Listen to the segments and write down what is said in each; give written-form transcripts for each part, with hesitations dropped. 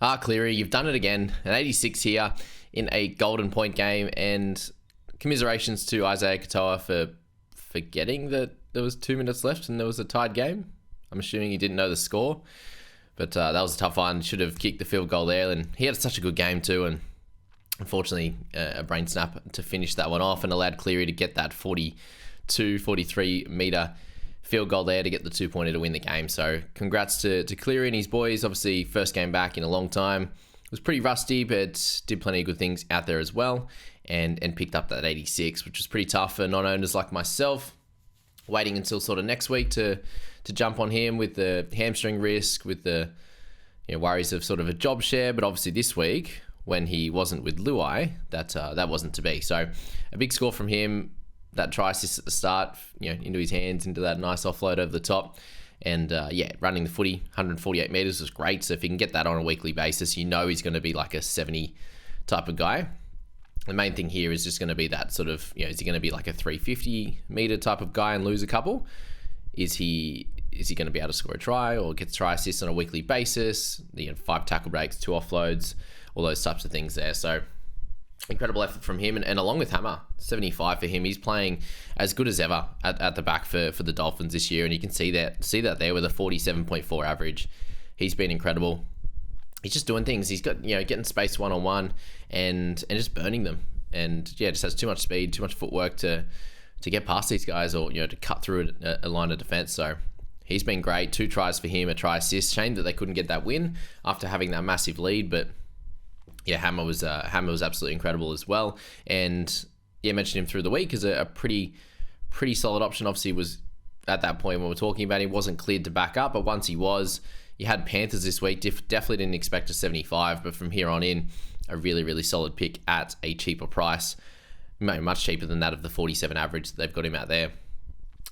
Cleary, you've done it again. An 86 here in a golden point game, and commiserations to Isaiah Katoa for forgetting that there was 2 minutes left and there was a tied game. I'm assuming he didn't know the score, but that was a tough one. Should have kicked the field goal there, and he had such a good game too, and unfortunately a brain snap to finish that one off and allowed Cleary to get that 43 metre field goal there to get the 2-pointer to win the game. So congrats to Cleary and his boys. Obviously, first game back in a long time. It was pretty rusty, but did plenty of good things out there as well, and picked up that 86, which was pretty tough for non-owners like myself. Waiting until sort of next week to jump on him with the hamstring risk, with the worries of sort of a job share. But obviously this week, when he wasn't with Luai, that wasn't to be. So a big score from him. That try assist at the start, into his hands, into that nice offload over the top. And running the footy, 148 metres was great. So if he can get that on a weekly basis, he's going to be like a 70 type of guy. The main thing here is just going to be that sort of, is he going to be like a 350 metre type of guy and lose a couple? Is he going to be able to score a try or get try assists on a weekly basis? 5 tackle breaks, 2 offloads, all those types of things there. So incredible effort from him, and along with Hammer, 75 for him. He's playing as good as ever at the back for the Dolphins this year, and you can see that there with a 47.4 average. He's been incredible. He's just doing things. He's got getting space one-on-one and just burning them, and just has too much speed, too much footwork to get past these guys, or to cut through a line of defense. So he's been great. 2 tries for him, a try assist. Shame that they couldn't get that win after having that massive lead, but Hammer was absolutely incredible as well. And mentioned him through the week as a pretty solid option. Obviously, was at that point when we're talking about him, wasn't cleared to back up, but once he was, you had Panthers this week. Definitely didn't expect a 75, but from here on in, a really, really solid pick at a cheaper price, much cheaper than that of the 47 average that they've got him out there.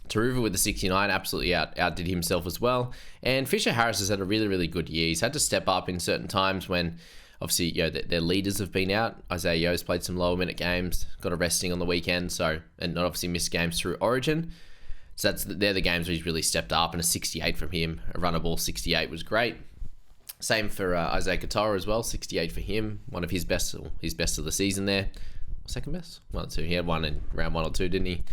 Taruva with the 69 absolutely outdid himself as well. And Fisher Harris has had a really, really good year. He's had to step up in certain times when obviously, their leaders have been out. Isaiah Yo's played some lower minute games, got a resting on the weekend, and not obviously missed games through Origin. So they're the games where he's really stepped up, and a 68 from him, a runner ball 68 was great. Same for Isaiah Katoa as well, 68 for him, one of his best of the season there. Second best? 1 or 2. He had one in round 1 or 2, didn't he?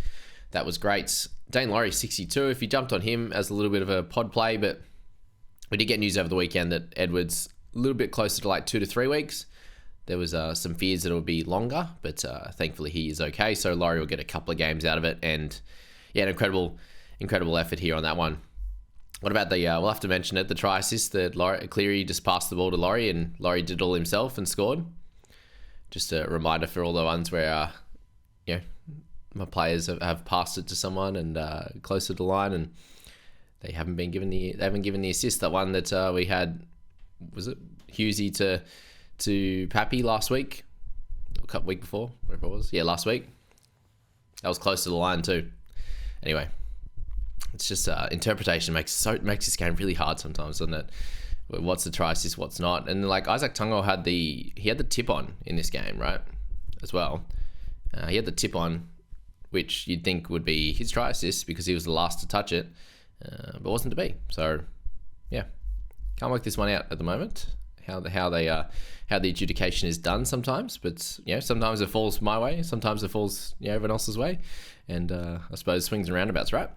That was great. Dane Laurie, 62. If you jumped on him as a little bit of a pod play, but we did get news over the weekend that Edwards a little bit closer to like 2 to 3 weeks. There was some fears that it would be longer, but thankfully he is okay. So Laurie will get a couple of games out of it, and an incredible effort here on that one. What about we'll have to mention it, the try assist that Cleary just passed the ball to Laurie, and Laurie did it all himself and scored. Just a reminder for all the ones where my players have passed it to someone and closer to the line, and they haven't given the assist. That one that we had, was it Hughesy to Pappy last week, or week before, whatever it was. Yeah, last week. That was close to the line too. Anyway, it's just interpretation makes this game really hard sometimes, doesn't it? What's the try assist, what's not? And like Isaac Tungo had the tip on in this game, right? As well, he had the tip on, which you'd think would be his try assist because he was the last to touch it, but wasn't to be. So can't work this one out at the moment. How the adjudication is done sometimes, but sometimes it falls my way, sometimes it falls everyone else's way, and I suppose swings and roundabouts, right?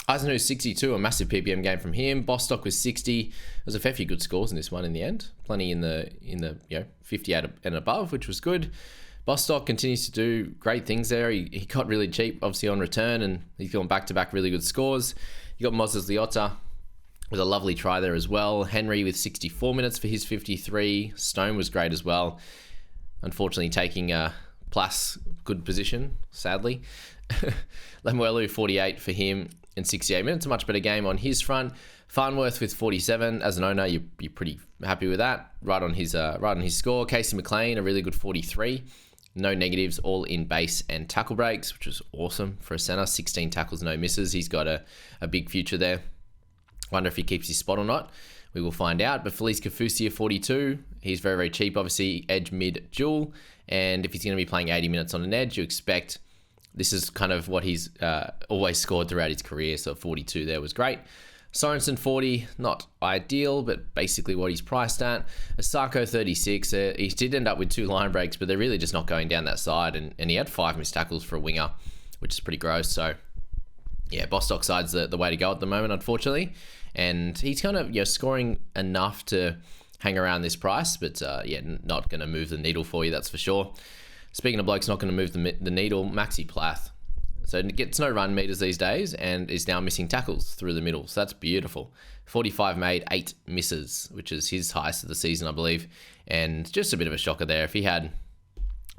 Eisenhuth 62, a massive PPM game from him. Bostock was 60. There's a fair few good scores in this one in the end. Plenty in the 58 and above, which was good. Bostock continues to do great things there. He got really cheap, obviously, on return, and he's gone back-to-back really good scores. You got Moses Liotta with a lovely try there as well. Henry with 64 minutes for his 53. Stone was great as well. Unfortunately, taking Plas good position, sadly. Lemuelu, 48 for him in 68 minutes. A much better game on his front. Farnworth with 47. As an owner, you're pretty happy with that. Right on his score. Casey McLean, a really good 43. No negatives, all in base and tackle breaks, which was awesome for a centre. 16 tackles, no misses. He's got a big future there. Wonder if he keeps his spot or not. We will find out. But Felice Kafusi, 42. He's very, very cheap. Obviously, edge, mid, dual. And if he's going to be playing 80 minutes on an edge, you expect this is kind of what he's always scored throughout his career. So 42 there was great. Sorensen 40, not ideal, but basically what he's priced at. Asako 36, he did end up with 2 line breaks, but they're really just not going down that side, and he had 5 missed tackles for a winger, which is pretty gross. So yeah, Bostock side's the way to go at the moment, unfortunately. And he's kind of scoring enough to hang around this price, but not going to move the needle for you, that's for sure. Speaking of blokes not going to move the needle, Maxi Plath. So it gets no run meters these days and is now missing tackles through the middle. So that's beautiful. 45 made, 8 misses, which is his highest of the season, I believe. And just a bit of a shocker there. If he had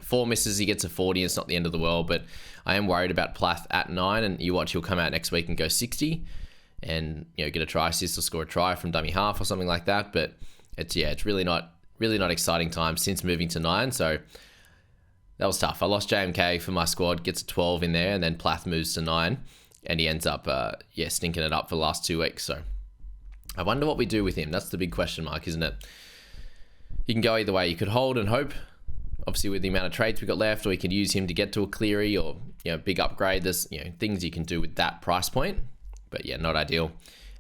4 misses, he gets a 40. It's not the end of the world, but I am worried about Plath at 9. And you watch, he'll come out next week and go 60 and get a try assist or score a try from dummy half or something like that. But it's really not exciting time since moving to 9. So that was tough. I lost JMK for my squad, gets a 12 in there, and then Plath moves to 9, and he ends up, stinking it up for the last 2 weeks. So I wonder what we do with him. That's the big question mark, isn't it? You can go either way. You could hold and hope, obviously with the amount of trades we got left, or you could use him to get to a Cleary or big upgrade. There's things you can do with that price point, but yeah, not ideal.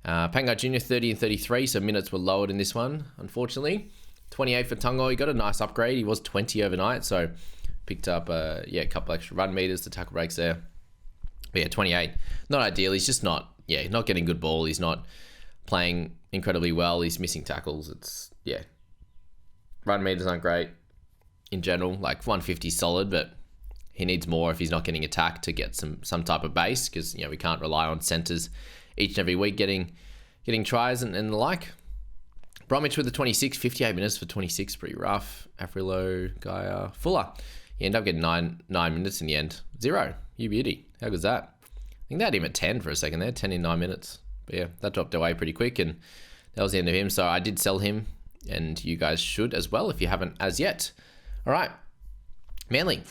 Pangai Jr. 30 and 33, so minutes were lowered in this one, unfortunately. 28 for Tungo. He got a nice upgrade. He was 20 overnight, so picked up a couple extra run meters, the tackle breaks there. But yeah, 28. Not ideal. He's just not getting good ball. He's not playing incredibly well. He's missing tackles. Run meters aren't great in general. Like 150 solid, but he needs more if he's not getting attacked to get some type of base, because we can't rely on centers each and every week getting tries and the like. Bromwich with the 26, 58 minutes for 26, pretty rough. Afrilo, Gaia, Fuller. You end up getting 9 minutes in the end. 0. You beauty. How good's that? I think they had him at 10 for a second there. 10 in 9 minutes. But yeah, that dropped away pretty quick, and that was the end of him. So I did sell him, and you guys should as well if you haven't as yet. All right. Manly.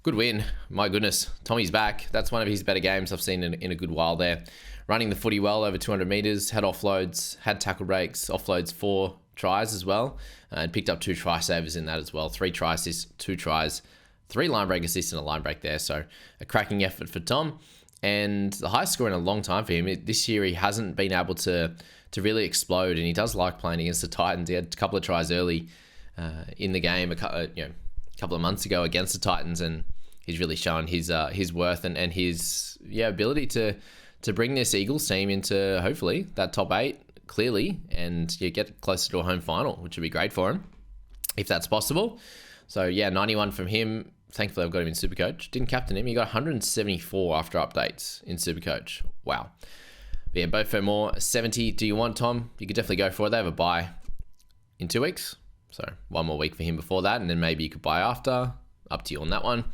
Good win. My goodness. Tommy's back. That's one of his better games I've seen in a good while there. Running the footy well over 200 metres. Had offloads. Had tackle breaks. Offloads 4 tries as well. And picked up 2 try savers in that as well. 3 try assists, 2 tries. 3 line break assists and a line break there. So a cracking effort for Tom. And the highest score in a long time for him. This year he hasn't been able to really explode. And he does like playing against the Titans. He had a couple of tries early in the game a couple of months ago against the Titans. And he's really shown his worth and his ability to bring this Eagles team into hopefully that top 8 clearly and get closer to a home final, which would be great for him if that's possible. So 91 from him. Thankfully, I've got him in Supercoach. Didn't captain him. He got 174 after updates in Supercoach. Wow. But yeah, both for more 70. Do you want Tom? You could definitely go for it. They have a bye in 2 weeks. So 1 more week for him before that. And then maybe you could buy after. Up to you on that one.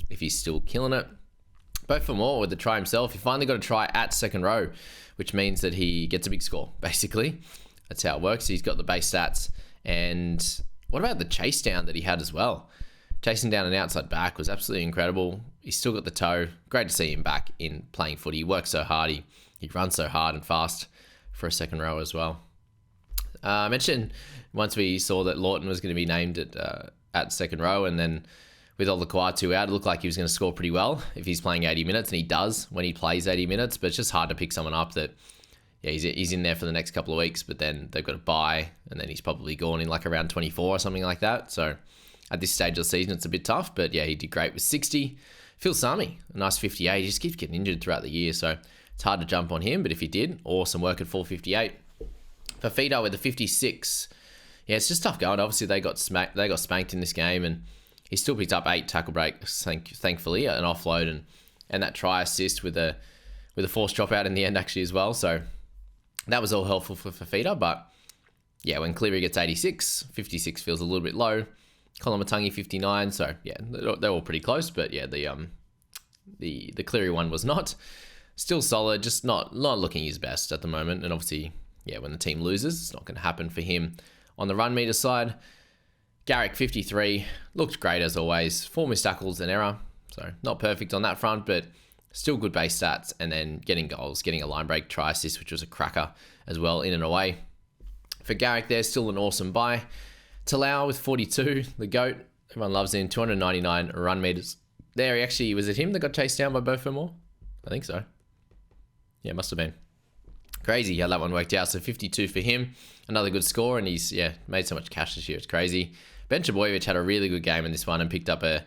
If he's still killing it. Both for more with the try himself. He finally got a try at second row, which means that he gets a big score, basically. That's how it works. He's got the base stats. And what about the chase down that he had as well? Chasing down an outside back was absolutely incredible. He's still got the toe. Great to see him back in playing footy. He works so hard. He runs so hard and fast for a second row as well. I mentioned once we saw that Lawton was going to be named at second row, and then with all the Kawatu out, it looked like he was going to score pretty well if he's playing 80 minutes, and he does when he plays 80 minutes, but it's just hard to pick someone up that, he's in there for the next couple of weeks, but then they've got to buy, and then he's probably gone in like around 24 or something like that. So at this stage of the season, it's a bit tough, but he did great with 60. Phil Sami, a nice 58. He just keeps getting injured throughout the year, so it's hard to jump on him, but if he did, awesome work at 458. Fafita with the 56. Yeah, it's just tough going. Obviously, they got spanked in this game, and he still picked up 8 tackle breaks, thankfully, an offload and that try assist with a forced dropout in the end actually as well. So that was all helpful for Fafita. But yeah, when Cleary gets 86, 56 feels a little bit low. Colin Matangi 59. So yeah, they're all pretty close. But yeah, the Cleary one was not. Still solid, just not looking his best at the moment. And obviously, when the team loses, it's not going to happen for him. On the run meter side, Garrick 53, looked great as always. 4 missed tackles, an error. So not perfect on that front, but still good base stats. And then getting goals, getting a line break, try assist, which was a cracker as well, in and away. For Garrick, there's still an awesome buy. Talau with 42, the GOAT. Everyone loves him. 299 run meters. There, was it him that got chased down by Beau Fermor? I think so. Yeah, must have been. Crazy how that one worked out. So 52 for him. Another good score, and he's made so much cash this year. It's crazy. Ben Chaboyevich had a really good game in this one and picked up a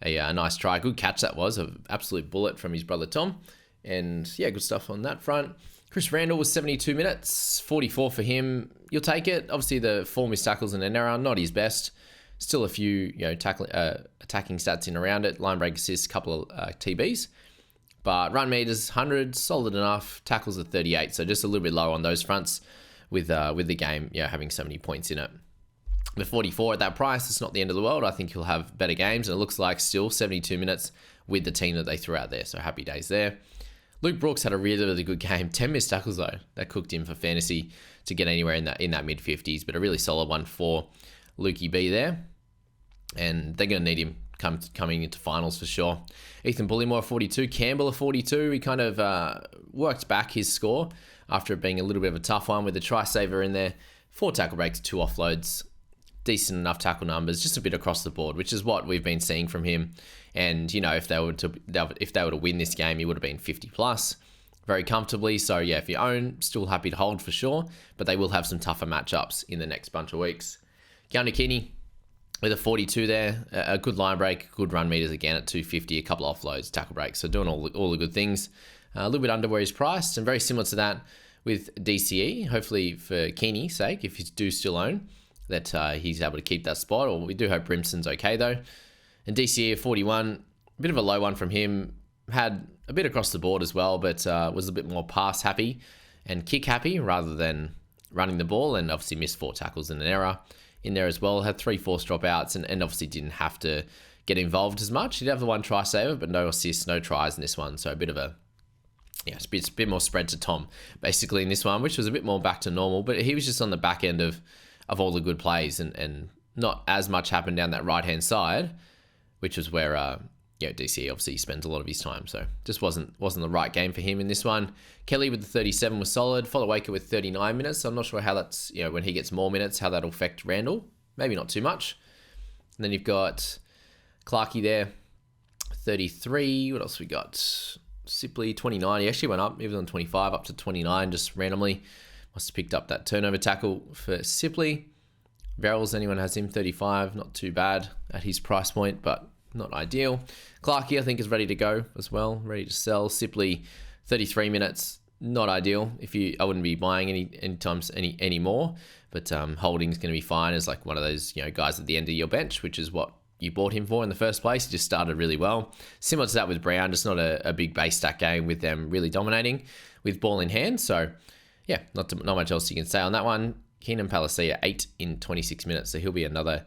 nice try. Good catch that was. An absolute bullet from his brother Tom. And yeah, good stuff on that front. Chris Randall was 72 minutes, 44 for him. You'll take it. Obviously, the 4 missed tackles and an error, not his best. Still a few attacking stats in around it. Line break assists, couple of TBs. But run meters, 100, solid enough. Tackles at 38, so just a little bit low on those fronts with the game having so many points in it. The 44 at that price, it's not the end of the world. I think he'll have better games, and it looks like still 72 minutes with the team that they threw out there, so happy days there. Luke Brooks had a really, really good game. 10 missed tackles, though. That cooked him for fantasy to get anywhere in that mid-50s, but a really solid one for Lukey B there. And they're going to need him coming into finals for sure. Ethan Bullymore, 42. Campbell, 42. He kind of worked back his score after it being a little bit of a tough one with the try saver in there. 4 tackle breaks, 2 offloads. Decent enough tackle numbers, just a bit across the board, which is what we've been seeing from him. And, if they were to win this game, he would have been 50 plus very comfortably. So, yeah, if you own, still happy to hold for sure. But they will have some tougher matchups in the next bunch of weeks. Keanu Keeney with a 42 there. A good line break, good run meters again at 250, a couple of offloads, tackle breaks. So doing all the good things. A little bit under where he's priced, and very similar to that with DCE. Hopefully for Keeney's sake, if you do still own, that he's able to keep that spot. Or we do hope Brimson's okay though. And DCE at 41, a bit of a low one from him. Had a bit across the board as well, but was a bit more pass happy and kick happy rather than running the ball, and obviously missed 4 tackles and an error in there as well. Had 3 forced dropouts, and obviously didn't have to get involved as much. He'd have the 1 try saver, but no assists, no tries in this one. So a bit of it's a bit more spread to Tom basically in this one, which was a bit more back to normal. But he was just on the back end of all the good plays, and not as much happened down that right hand side, which was where DC obviously spends a lot of his time. So just wasn't the right game for him in this one. Kelly with the 37 was solid. Followwaker with 39 minutes. So I'm not sure how that's, when he gets more minutes, how that'll affect Randall. Maybe not too much. And then you've got Clarkey there, 33. What else we got? Sipley, 29. He actually went up. He was on 25 up to 29 just randomly. Must have picked up that turnover tackle for Sipley. Verrills, anyone has him, 35. Not too bad at his price point, but not ideal. Clarkey, I think, is ready to go as well. Ready to sell. Sipley, 33 minutes. Not ideal. I wouldn't be buying any more, but holding is going to be fine as like one of those guys at the end of your bench, which is what you bought him for in the first place. He just started really well. Similar to that with Brown, just not a big base stack game with them really dominating with ball in hand. So yeah, not much else you can say on that one. Keenan Palacia, 8 in 26 minutes, so he'll be another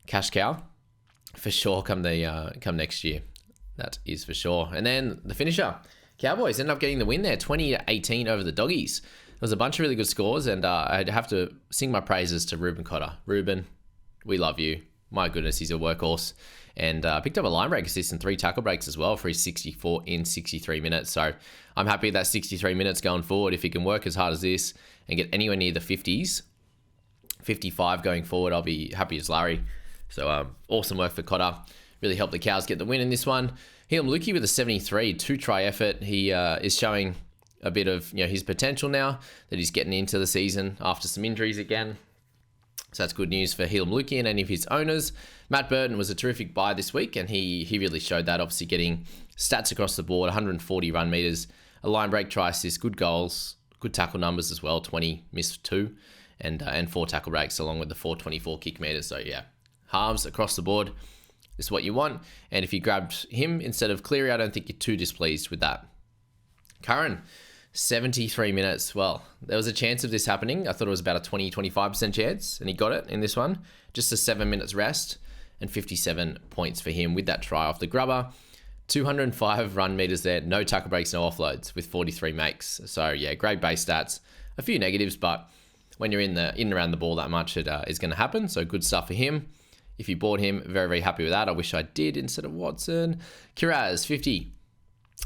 cash cow for sure come next year. That is for sure. And then the finisher, Cowboys ended up getting the win there, 20-18 over the Doggies. There was a bunch of really good scores, and I'd have to sing my praises to Ruben Cotter. Ruben, we love you. My goodness, he's a workhorse. And picked up a line break assist and 3 tackle breaks as well for his 64 in 63 minutes. So I'm happy that 63 minutes going forward. If he can work as hard as this and get anywhere near the 50s, 55 going forward, I'll be happy as Larry. So awesome work for Cotter. Really helped the Cows get the win in this one. Helam Lukey with a 73, 2 try effort. He is showing a bit of his potential now that he's getting into the season after some injuries again. So that's good news for Helam Lukey and any of his owners. Matt Burton was a terrific buy this week, and he really showed that, obviously getting stats across the board, 140 run meters, a line break, try assist, good goals, good tackle numbers as well, 20 missed 2, and 4 tackle breaks along with the 424 kick meters. So yeah, halves across the board is what you want. And if you grabbed him instead of Cleary, I don't think you're too displeased with that. Curran, 73 minutes. Well, there was a chance of this happening. I thought it was about a 20-25% chance, and he got it in this one. Just a 7 minutes rest and 57 points for him with that try off the grubber. 205 run meters there, no tackle breaks, no offloads with 43 makes. So yeah, great base stats. A few negatives, but when you're in and around the ball that much, it is going to happen. So good stuff for him. If you bought him, very, very happy with that. I wish I did instead of Watson. Kiraz, 50.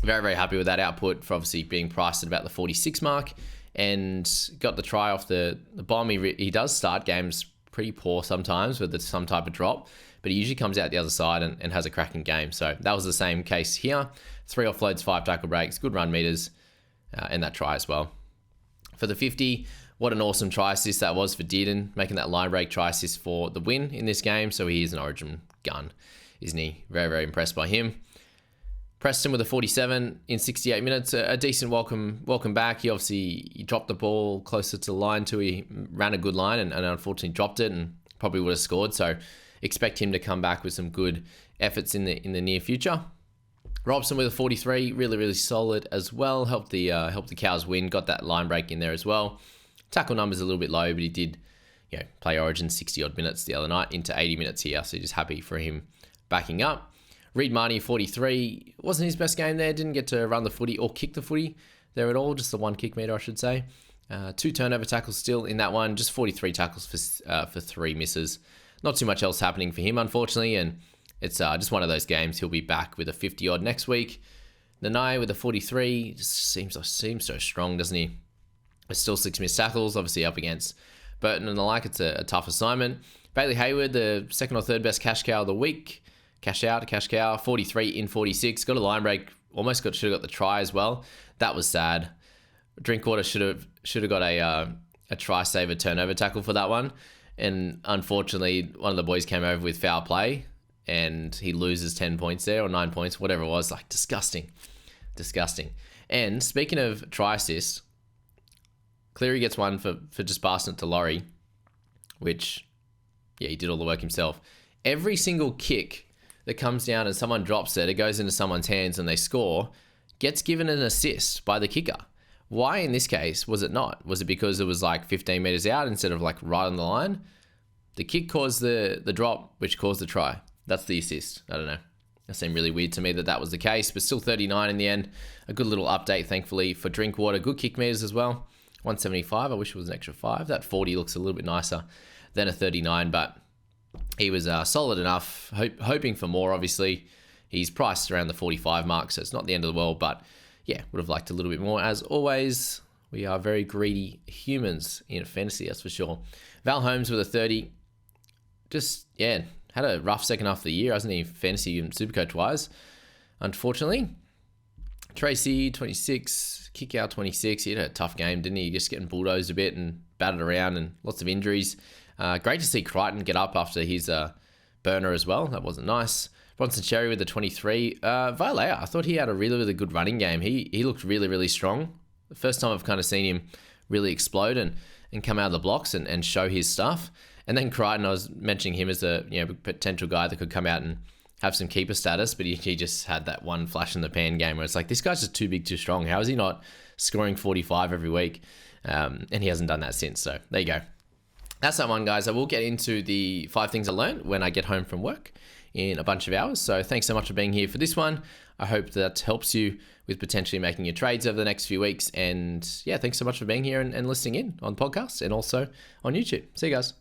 Very, very happy with that output for obviously being priced at about the 46 mark, and got the try off the bomb. He does start games pretty poor sometimes with some type of drop, but he usually comes out the other side and has a cracking game. So that was the same case here. 3 offloads, 5 tackle breaks, good run meters, and that try as well. For the 50, what an awesome try assist that was for Dearden, making that line break try assist for the win in this game. So he is an Origin gun, isn't he? Very, very impressed by him. Preston with a 47 in 68 minutes, a decent welcome back. He dropped the ball closer to the line too. He ran a good line and unfortunately dropped it and probably would have scored. So expect him to come back with some good efforts in the near future. Robson with a 43, really, really solid as well. Helped the Cows win. Got that line break in there as well. Tackle numbers a little bit low, but he did, play Origin 60 odd minutes the other night into 80 minutes here. So just happy for him backing up. Reid Marnie, 43. Wasn't his best game there. Didn't get to run the footy or kick the footy there at all. Just the one kick meter, I should say. 2 turnover tackles still in that one. Just 43 tackles for 3 misses. Not too much else happening for him, unfortunately. And it's just one of those games. He'll be back with a 50-odd next week. Nanai with a 43. Just seems so strong, doesn't he? There's still 6 missed tackles, obviously up against Burton and the like. It's a tough assignment. Bailey Hayward, the second or third best cash cow of the week. Cash cow, 43 in 46. Got a line break. Almost should have got the try as well. That was sad. Drinkwater should have got a try saver turnover tackle for that one. And unfortunately, one of the boys came over with foul play and he loses 10 points there or 9 points, whatever it was. Like, disgusting. And speaking of try assist, Cleary gets one for just passing it to Laurie, which, he did all the work himself. Every single kick that comes down and someone drops it goes into someone's hands and they score, gets given an assist by the kicker. Why in this case was it not? Was it because it was like 15 meters out instead of like right on the line? The kick caused the drop, which caused the try. That's the assist. I don't know. That seemed really weird to me that was the case, but still 39 in the end. A good little update, thankfully, for Drinkwater. Good kick meters as well. 175. I wish it was an extra 5. That 40 looks a little bit nicer than a 39, but he was solid enough, hoping for more, obviously. He's priced around the 45 mark, so it's not the end of the world, but would have liked a little bit more. As always, we are very greedy humans in fantasy, that's for sure. Val Holmes with a 30. Just, had a rough second half of the year, hasn't he, fantasy and Supercoach-wise, unfortunately. Tracy, 26. Kick out, 26. He had a tough game, didn't he? Just getting bulldozed a bit and battered around and lots of injuries. Great to see Crichton get up after his burner as well. That wasn't nice. Bronson Cherry with the 23. Violea, I thought he had a really, really good running game. He looked really, really strong. The first time I've kind of seen him really explode and come out of the blocks and show his stuff. And then Crichton, I was mentioning him as a potential guy that could come out and have some keeper status, but he just had that one flash in the pan game where it's like, this guy's just too big, too strong. How is he not scoring 45 every week? And he hasn't done that since. So there you go. That's that one, guys. I will get into the 5 things I learned when I get home from work in a bunch of hours. So thanks so much for being here for this one. I hope that helps you with potentially making your trades over the next few weeks. And thanks so much for being here and listening in on podcasts and also on YouTube. See you guys.